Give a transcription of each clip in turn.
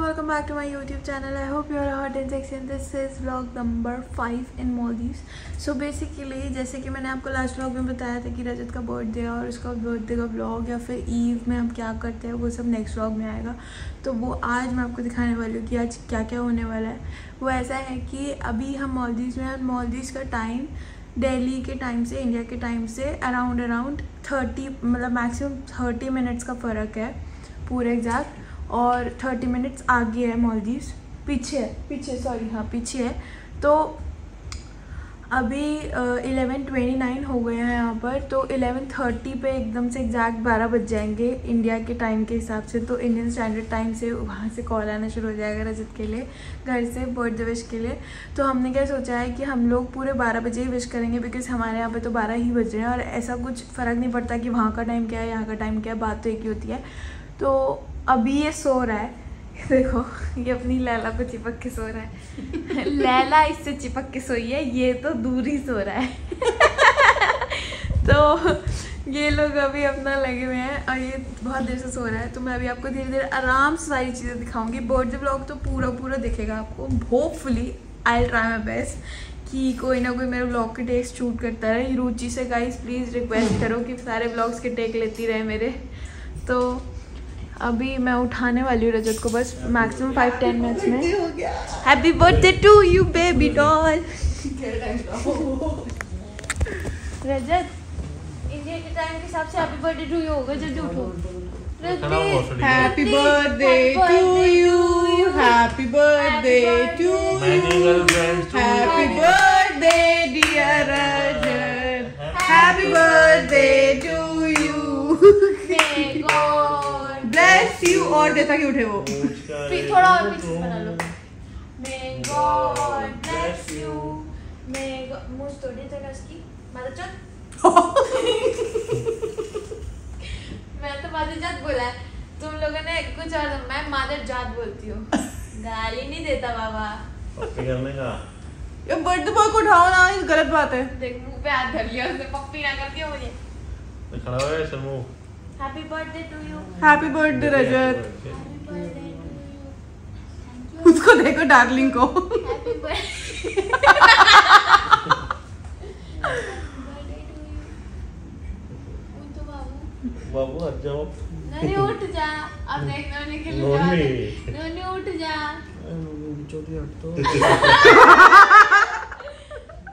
Welcome back to my YouTube channel. I hope you are hot and sexy and this is vlog number 5 in Maldives. So basically जैसे कि मैंने आपको last vlog में बताया था कि रजत का बर्थडे है और उसका बर्थडे का व्लॉग या फिर ईव में हम क्या करते हैं वो सब नेक्स्ट व्लॉग में आएगा. तो वो आज मैं आपको दिखाने वाली हूँ कि आज क्या क्या होने वाला है. वो ऐसा है कि अभी हम मालदीव्स में हैं. मालदीव्स का टाइम दिल्ली के टाइम से, इंडिया के टाइम से अराउंड 30 मतलब मैक्सिमम 30 मिनट्स का फ़र्क है पूरे एग्जैक्ट. और 30 मिनट्स आगे है मालदीव्स, पीछे है. तो अभी 11:29 हो गए हैं यहाँ पर. तो 11:30 पे एकदम से एग्जैक्ट 12 बज जाएंगे इंडिया के टाइम के हिसाब से. तो इंडियन स्टैंडर्ड टाइम से वहाँ से कॉल आना शुरू हो जाएगा रजत के लिए घर से बर्थडे विश के लिए. तो हमने क्या सोचा है कि हम लोग पूरे 12 बजे ही विश करेंगे बिकॉज़ हमारे यहाँ पे तो 12 ही बज रहे हैं और ऐसा कुछ फ़र्क नहीं पड़ता कि वहाँ का टाइम क्या है यहाँ का टाइम क्या है, बात तो एक ही होती है. तो अभी ये सो रहा है, देखो ये अपनी लैला को चिपक के सो रहा है. लैला इससे चिपक के सोई है, ये तो दूर ही सो रहा है. तो ये लोग अभी अपना लगे हुए हैं और ये बहुत देर से सो रहा है. तो मैं अभी आपको धीरे धीरे आराम से सारी चीज़ें दिखाऊंगी. बर्थडे व्लॉग तो पूरा दिखेगा आपको. Hopefully I will try my best कि कोई ना कोई मेरे व्लॉग के टेक शूट करता रहे. रुचि से गाइस प्लीज़ रिक्वेस्ट करो कि सारे व्लॉग्स के टेक लेती रहे मेरे. तो अभी मैं उठाने वाली हूँ रजत को बस मैक्सिमम 5-10 मिनट्स में. Happy birthday to you baby doll. Rajat India के टाइम के हिसाब से हैप्पी बर्थडे टू यू होगा. जल्दी उठो. Happy birthday to you, happy birthday to you, happy birthday dear Rajat, happy birthday to you. Bless you. और देता कि उठे वो थोड़ा और पीछे बना लो. May God bless you. May God मुझ तोड़े जगह इसकी माता चल. मैं तो माता जात बोला है, तुम लोगों ने कुछ और. मैं मादर जात बोलती हूँ. गाली नहीं देता बाबा. पप्पी करने का ये बर्थडे बॉय को उठाओ ना, ये गलत बात है. देख मुंह पे हाथ धर लिया उसने. पप्पी ना करती हो मुझे. तो खड़ा हो Sharmu. Happy birthday to you. Happy birthday Rajat. Happy birthday to you. उसको देखो डार्लिंग को. Happy birthday to you. उठ बाबू. बाबू हट जाओ. नन्ही उठ जा. अब देखना नहीं के लिए. नन्ही उठ जा. छोटी हट तो.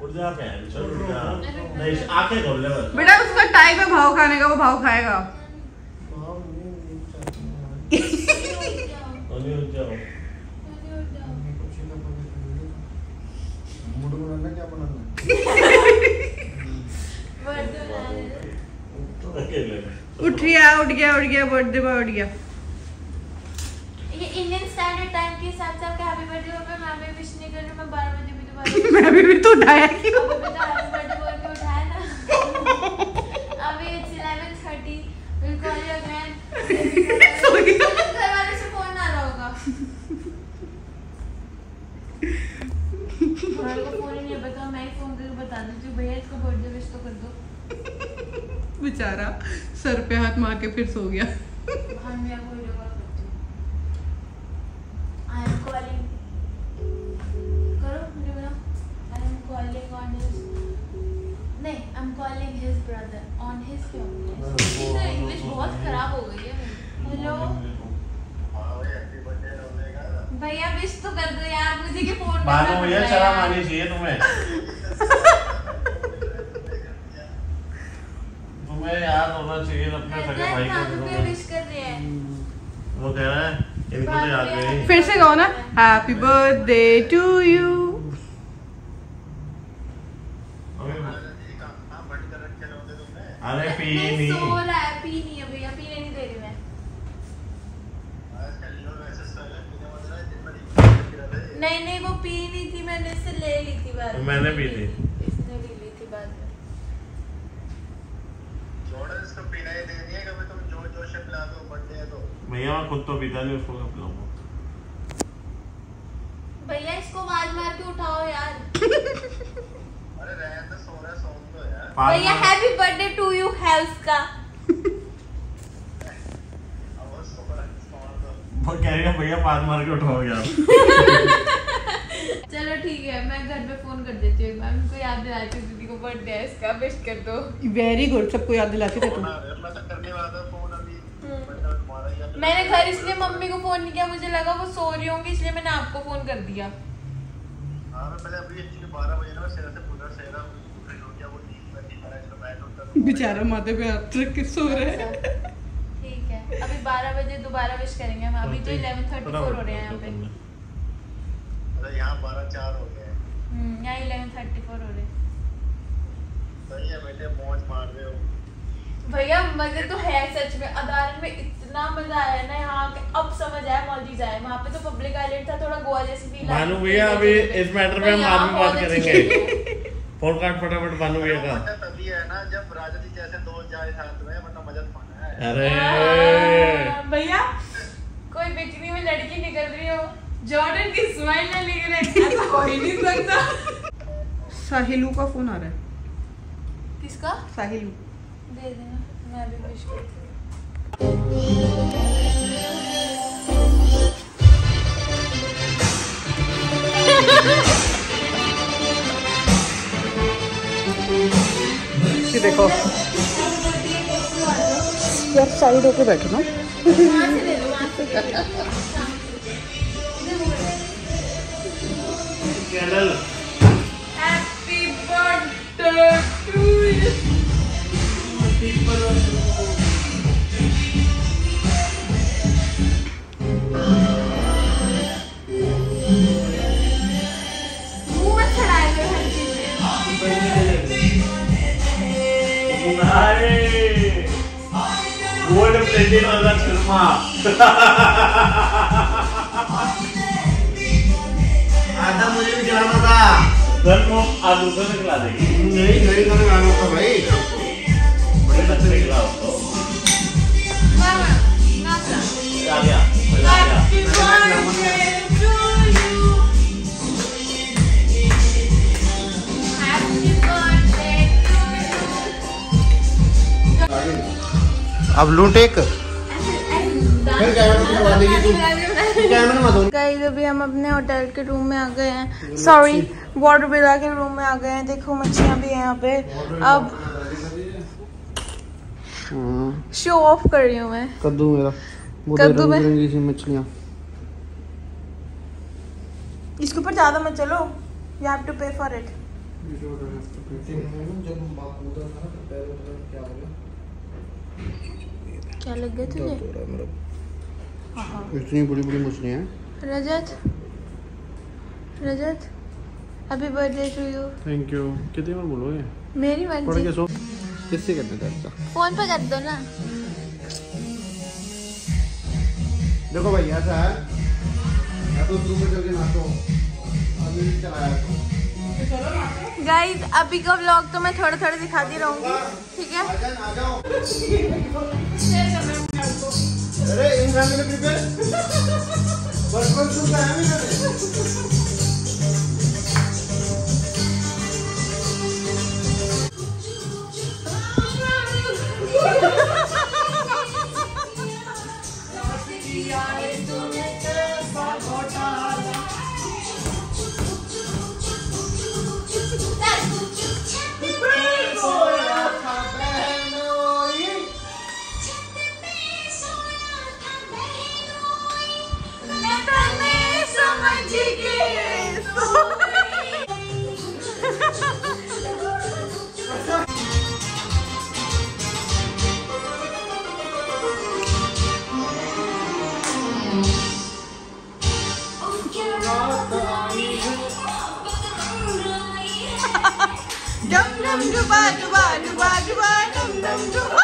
उठ जा फैन. चल उठ जा. नहीं आंखें खोल ले बस. बेटा उसका टाइम है भाव खाने का, वो भाव खाएगा. नन्ही उठ जाओ. मूड बनाना क्या बनाना उठ गया बर्थडे बॉय उठ गया. ये इंडियन स्टैंडर्ड टाइम के हिसाब से आपका हैप्पी बर्थडे हो. मैं भी विश नहीं कर रही हूं. मैं 12 बजे भी दोबारा मैं भी तो उठाया क्यों? अभी तो हैप्पी बर्थडे बोल के उठाया ना. अभी it's 11:30. Will call you again. घर वाले से फोन आ रहा होगा. घर को फोन ही नहीं बता. मैं ही फोन करके बता देती हूँ भैया इसको बर्थडे विश तो कर दो. बेचारा सर पे हाथ मार के फिर सो गया. हाँ मैं आपको वीडियो कॉल करती हूँ. आई एम कॉलिंग करो वीडियो बनाओ. I am calling on his नहीं I am calling his brother on his phone. English बहुत खराब हो गई है. हेलो भैया विश तो कर दो यार. मुझे के फोन मानो भैया शर्म आनी चाहिए तुम्हें. तुम्हें याद होना चाहिए अपने सगे भाई को. विश कर रहे हैं. वो कह रहा है इनको तो याद नहीं. फिर से कहो ना हैप्पी बर्थडे टू यू. अरे पी नहीं नहीं. सो रहा है. पी नहीं है भैया. पीने नहीं दे रही मैं. नहीं वो पी नहीं थी. मैंने इससे ले ली थी बाद में. मैंने पी थी. इसने भी ली थी बाद में. इसको पीना ही दे दिया. कभी तुम जो से पिला दो बर्थडे है तो. भैया मैं खुद तो पीता नहीं, उसको कब पिलाऊंगा. भैया इसको आवाज मार के उठाओ यार. अरे रहने तो सो रहा है. सो तो यार. भैया हैप्पी बर्थडे टू यू है उसका। वो कह रही है भैया 5 मार के उठाओ यार। चलो ठीक है, मैं घर पे फोन कर देती हूँ एक बार, उनको याद दिलाती हूँ दीदी को बर्थडे है इसका, विश कर दो। वेरी गुड, सबको याद दिलाती थे तुम। मैंने घर इसलिए मम्मी को फोन नहीं किया, मुझे लगा वो सो रही होंगी, इसलिए मैंने आपको फोन कर दिया। बेचारा माथे पे हाथ रख के सो रहा है। ठीक है, अभी 12 बजे दोबारा विश करेंगे हम। अभी तो 11:34 हो रहे हैं यहाँ पे। यहाँ 12:04 हो गए हैं। यहाँ 11:34 हो रहे हैं। सही है बेटे, मौज मार रहे हो भैया। मजे तो है सच में, अदारन में इतना मजा आया ना यहाँ के। अब समझ आया मॉलडीज आए, वहाँ पे तो पब्लिक आइलैंड था, थोड़ा गोवा जैसी फील आई। भानु भैया अभी इस मैटर पे हम बाद में बात करेंगे। फोन काट फटाफट भानु भैया का। तभी है ना जब राजा जी जैसे दोस्त जाए साथ में, वरना मजा तो आना है। अरे भैया कोई बिकनी में लड़की निकल रही हो, जॉर्डन की स्माइल ना निकले, ऐसा हो ही नहीं सकता। साहिलू का फोन आ रहा है। किसका? साहिलू। दे देना, मैं भी विश करती हूँ। देखो यार, साइड होके बैठो ना। Candle. Happy birthday to you. मुंह में चढ़ाए हुए हर चीज। गोल्ड प्लेटेड वाला शर्मा। आधा मुझे भी खिलाना था। सर वो आलू से खिला देगी। नहीं खाना खाना था भाई। बड़े बच्चे ने खिलाओ उसको। आ गया। Happy birthday to you. Happy birthday to you. अब लूट एक फिर कैमरा करवा देगी तू। कैमरा मत ऑन। गाइस अभी हम अपने होटल के रूम में आ गए हैं, सॉरी वाटर विला के रूम में आ गए हैं। देखो मच्छियाँ भी हैं यहाँ पे। अब शो ऑफ कर रही हूँ मैं। कद्दू मेरा कद्दू में रंगी सी मछलियाँ। इसके ऊपर ज्यादा मत चलो, you have to pay for it. क्या लग गया तुझे? इतनी बड़ी बड़ी मछलियाँ हैं। Rajat, Rajat happy birthday to you. Thank you. कितनी बार बोलोगे? मेरी पढ़ के मर्जी। सो। किससे करते थे अच्छा? फोन पे कर दो ना। देखो भाई ऐसा है, या तो शुरू में चल के नाचो, अभी चलाया तो। गाइस अभी का व्लॉग तो मैं थोड़ा थोड़ा दिखाती रहूंगी, ठीक है? आ जाओ। अरे इन फैमिली पे बचपन से है भी ना। डम डम डुबा डुबा डुबा डुबा डम डम डुबा।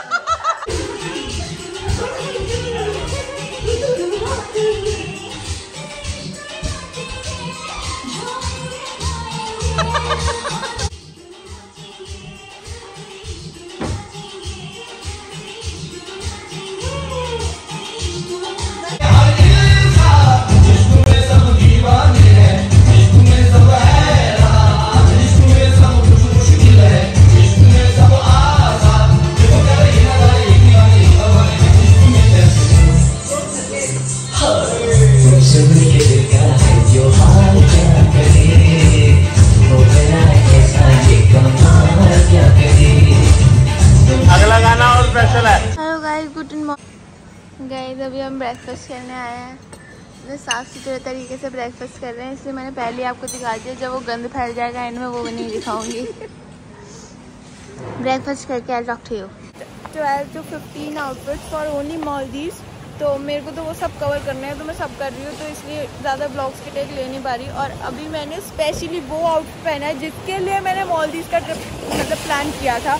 गाइस अभी हम ब्रेकफास्ट करने आए हैं। मैं साफ़ सुथरे तरीके से ब्रेकफास्ट कर रहे हैं, इसलिए मैंने पहले आपको दिखा दिया। जब वो गंद फैल जाएगा एंड में वो भी नहीं दिखाऊंगी। ब्रेकफास्ट करके I talk to you. 12 to 15 outfits for only Maldives. तो मेरे को तो वो सब कवर करने हैं, तो मैं सब कर रही हूँ, तो इसलिए ज़्यादा ब्लॉग्स की टेक ले नहीं पा रही। और अभी मैंने स्पेशली वो आउटफिट पहना है जिसके लिए मैंने मालदीव्स का ट्रिप मतलब प्लान किया था।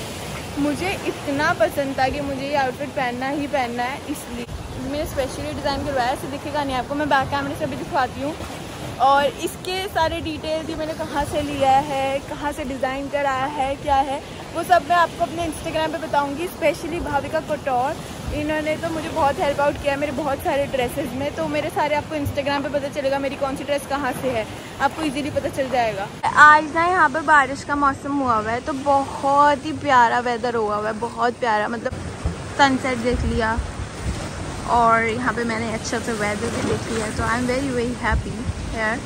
मुझे इतना पसंद था कि मुझे ये आउटफिट पहनना ही पहनना है, इसलिए मैंने स्पेशली डिज़ाइन करवाया। ऐसे दिखेगा नहीं आपको, मैं बैक कैमरे से भी दिखवाती हूँ। और इसके सारे डिटेल्स भी मैंने कहाँ से लिया है, कहाँ से डिज़ाइन कराया है, क्या है, वो सब मैं आपको अपने इंस्टाग्राम पे बताऊँगी। स्पेशली भाविका कटौर, इन्होंने तो मुझे बहुत हेल्प आउट किया मेरे बहुत सारे ड्रेसेस में। तो मेरे सारे आपको इंस्टाग्राम पे पता चलेगा मेरी कौन सी ड्रेस कहाँ से है, आपको इजीली पता चल जाएगा। आज ना यहाँ पर बारिश का मौसम हुआ हुआ है, तो बहुत ही प्यारा वेदर हुआ हुआ है, बहुत प्यारा। मतलब सनसेट देख लिया और यहाँ पे मैंने अच्छा सा वेदर भी देख लिया, तो I am very very happy यार।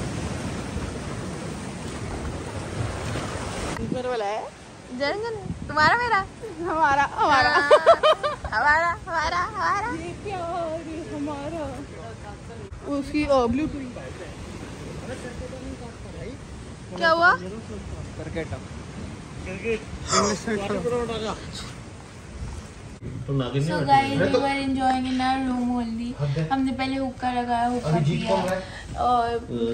वाला है जन जन तुम्हारा मेरा हमारा हमारा हमारा हमारा हमारा ये प्यार हमारा उसकी ब्लूटूथ क्या हुआ? So guys, we were enjoying in our room only. हमने पहले हुक्का लगाया, हुक्का पिया और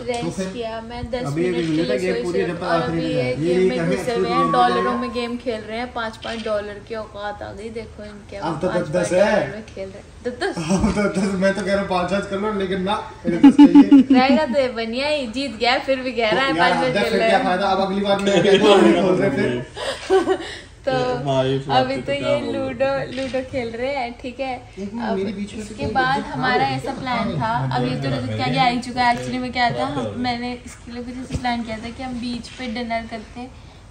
रेस्ट किया। मैं 10 मिनट के लिए सोई थी और अभी ये गेम में घुसे हुए हैं, डॉलरों में गेम खेल रहे हैं। $5 की औकात आ गई, देखो इनके। अब तो 5 $10 में खेल रहे हैं। 10 मैं तो कह रहा हूँ 5 कर लो, लेकिन ना रहेगा तो ये बढ़िया ही जीत गया, फिर भी कह रहा है 5 में खेल रहे हैं। अब अगली बार में तो अभी तो ये लूडो खेल रहे हैं, ठीक है। अब इसके बाद हमारा ऐसा प्लान था, अब ये तो रजत के आगे आ ही चुका है। एक्चुअली में क्या था, मैंने इसके लिए कुछ ऐसा प्लान किया था कि हम बीच पे डिनर करते,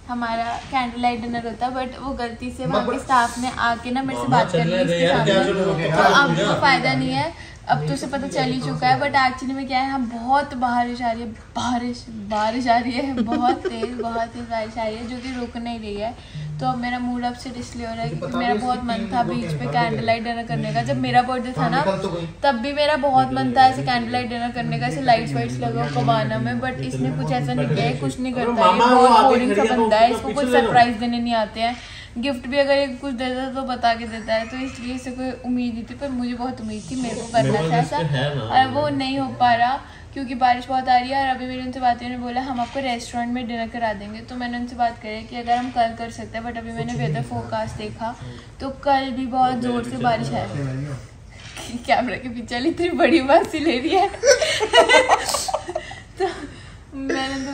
हमारा कैंडल लाइट डिनर होता, बट वो गलती से वहाँ के स्टाफ ने आके ना मेरे से बात कर ली इसके सामने, तो अब तो फायदा नहीं है, अब तो उसे पता चल ही चुका है। बट एक्चुअली में क्या है, हम बहुत बारिश आ रही है, बारिश आ रही है, बहुत तेज बारिश आ रही है, जो कि रुक नहीं रही है। तो अब मेरा मूड अपसेट इसलिए हो रहा है क्योंकि मेरा बहुत मन था बीच पे कैंडल लाइट डिनर करने का। जब मेरा बर्थडे था ना, तब भी मेरा बहुत मन था ऐसे कैंडल लाइट डिनर करने का, ऐसे लाइट्स वाइट्स लगा कबाना में। बट इसने कुछ ऐसा नहीं किया है, कुछ नहीं करता है, बहुत बोरिंग सा बंदा है, इसको कोई सरप्राइज देने नहीं आते हैं। गिफ्ट भी अगर ये कुछ देता है तो बता के देता है, तो इसलिए इसे कोई उम्मीद नहीं थी, पर मुझे बहुत उम्मीद थी, मेरे को करना था ऐसा, और वो नहीं हो पा रहा क्योंकि बारिश बहुत आ रही है। और अभी मेरी उनसे बात, उन्होंने बोला हम आपको रेस्टोरेंट में डिनर करा देंगे, तो मैंने उनसे बात करी कि अगर हम कल कर सकते हैं। बट अभी मैंने वेदर फोरकास्ट देखा तो कल भी बहुत ज़ोर से बारिश है। कैमरा के पीछे इतनी बड़ी बात सी ले रही है। तो मैंने तो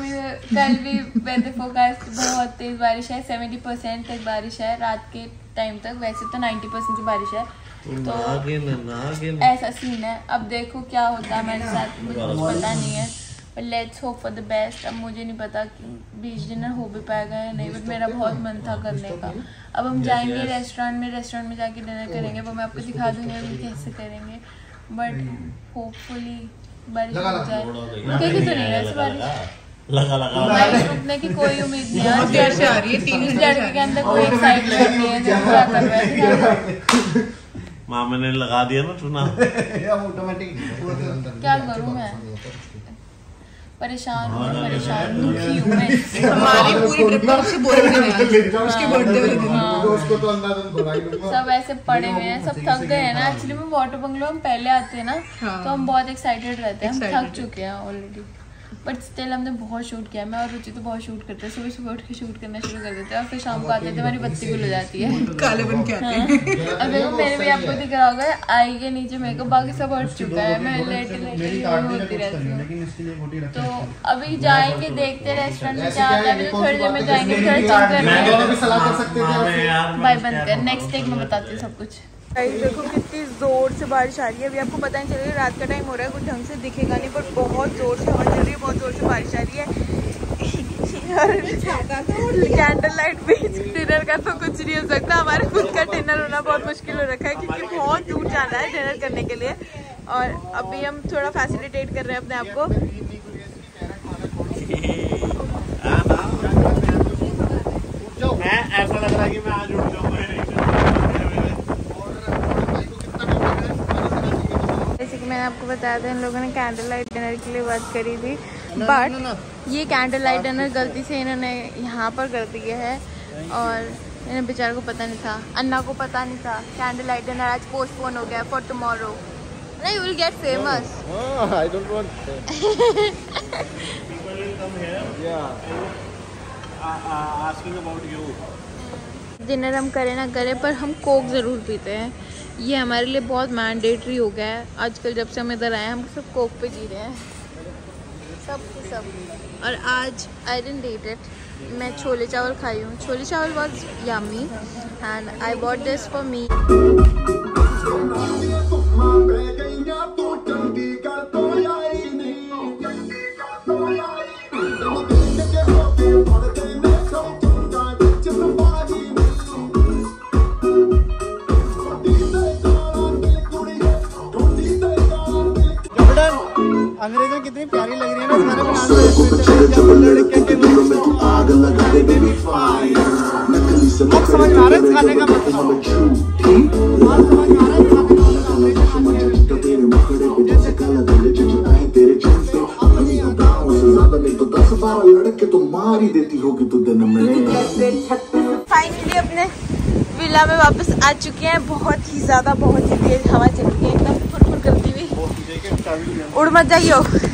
कल भी वेदर फोरकास्ट बहुत तेज़ बारिश है, 70% तक बारिश है रात के टाइम तक, वैसे तो 90% की बारिश है। तो ऐसा सीन है, अब देखो क्या होता है मेरे साथ, मुझे कुछ पता नहीं है, पर let's hope for the best. अब मुझे नहीं पता कि बीच डिनर हो भी पाएगा या नहीं, बट मेरा बहुत मन था करने का। अब हम जाएंगे रेस्टोरेंट में जाके डिनर करेंगे, वो मैं आपको दिखा दूँगी अभी कैसे करेंगे। बट होपफुली बारिश हो जाए, रुकेगी तो नहीं वैसे बारिश, बारिश रुकने की कोई उम्मीद नहीं है। देर से आ रही है, 3 इस लड़के के अंदर कोई एक्साइटमेंट नहीं है, जो क्या कर रहा है। मामा ने लगा दिया ना चुना। क्या करूँ मैं, परेशान हूँ, दुखी हूँ मैं। हमारी पूरी ट्रिप में उससे बोल रही है उसके बर्थडे वाले दिन। सब ऐसे पड़े हुए हैं, सब थक गए हैं ना। एक्चुअली में वाटर बंगलो हम पहले आते हैं ना, तो हम बहुत एक्साइटेड रहते हैं, हम थक चुके हैं ऑलरेडी। बट स्टिल हमने बहुत शूट किया, मैं और रुचि तो बहुत शूट करते हैं, सुबह उठ के शूट करना शुरू कर देते हैं और फिर शाम को आते थे हमारी बत्ती गुल हो जाती है, काले बन के आते हैं। अभी मैंने भी आपको दिख रहा होगा आई के नीचे मेरे को, बाकी सब उठ चुका है, मैं लेट होती रहती हूँ। तो अभी जाएंगे, देखते हैं रेस्टोरेंट में क्या आता है, थोड़ी देर में जाएंगे, बाय बंद कर, नेक्स्ट टेक में बताती हूँ सब कुछ। देखो कितनी जोर से बारिश आ रही है, अभी आपको पता नहीं चलेगा, रात का टाइम हो रहा है, कुछ ढंग से दिखेगा नहीं, बट बहुत जोर से हवा चल रही है, बहुत जोर से बारिश आ रही है। कैंडल लाइट पे डिनर का तो कुछ नहीं हो सकता, हमारे खुद का डिनर होना बहुत मुश्किल हो रखा है क्योंकि बहुत दूर जाना है डिनर करने के लिए। और अभी हम थोड़ा फैसिलिटेट कर रहे हैं अपने आप को। मैं ऐसा लग रहा है कि मैं आज उठ जाऊंगा। आपको बताया था इन लोगों ने कैंडल लाइट डिनर के लिए बात करी थी, बट ये कैंडल लाइट डिनर गलती से इन्होंने यहाँ पर कर दिया है और इन्हें बेचारे को पता नहीं था, अन्ना को पता नहीं था। कैंडल लाइट डिनर आज पोस्टपोन हो गया for tomorrow. No, you will get famous. Oh, I don't want. People will come here. Yeah. Asking about you. Dinner हम करें ना करें पर हम कोक ज़रूर पीते हैं। ये हमारे लिए बहुत मैंडेटरी हो गया है आजकल। जब से हम इधर आए हम सब कोक पे जी रहे हैं, सब। और आज आई डिडंट ईट इट, मैं छोले चावल खाई हूँ। छोले चावल was yummy and I bought this for me. अंग्रेजों कितनी प्यारी लग रही है ना, खाने बनाने में आग लगा दे बेबी फायर। अब समझ में आ रहा है खाने का मतलब, अब समझ में आ रहा है खाने का मतलब। तेरे मुखड़े पे जैसे काला दिल चिचुकाए तेरे चलते अपनी अदाओं से ज्यादा नहीं तो 10-12 लड़के तो मार ही देती होगी तू दिन में। फाइनली अपने विला में वापस आ चुके हैं। बहुत ही तेज हवा चल रही है, एकदम फुरफुर करती हुई। उड़ मत जाइयो। फुरफुर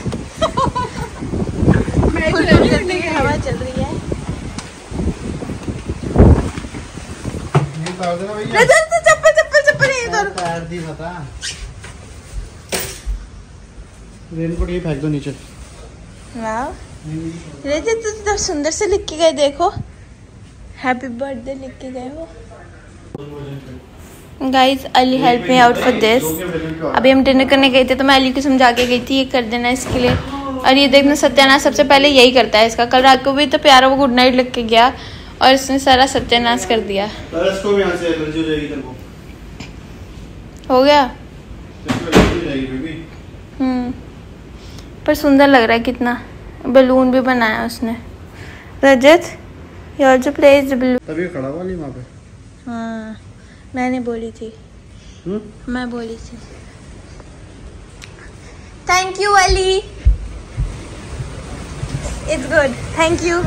करती हुई हवा चल रही है। चप्पल इधर। रेनकोट ये फेंक दो नीचे। रजत तो सुंदर से लिख के गए, देखो हैप्पी बर्थडे लिख के गए हो। Guys Ali help me out for this. अभी हम डिनर करने गए थे तो मैं अली को समझा के गई थी ये कर देना इसके लिए। और ये देखना सत्यानाश सबसे पहले यही करता है इसका। कल रात को भी तो प्यारा वो गुड नाइट लिख के गया और इसने सारा सत्यानाश कर दिया। इसको भी यहाँ से एलर्जी हो जाएगी तेरे को। हो गया। इसको एलर्जी हो जाएगी बेबी। पर सुंदर लग रहा है कितना। बलून भी बनाया उसने। रजत you also plays the balloon। तभी खड़ा हुआ नहीं वहाँ पे। हाँ मैंने बोली थी। मैं बोली थी। Thank you Ali, it's good, thank you.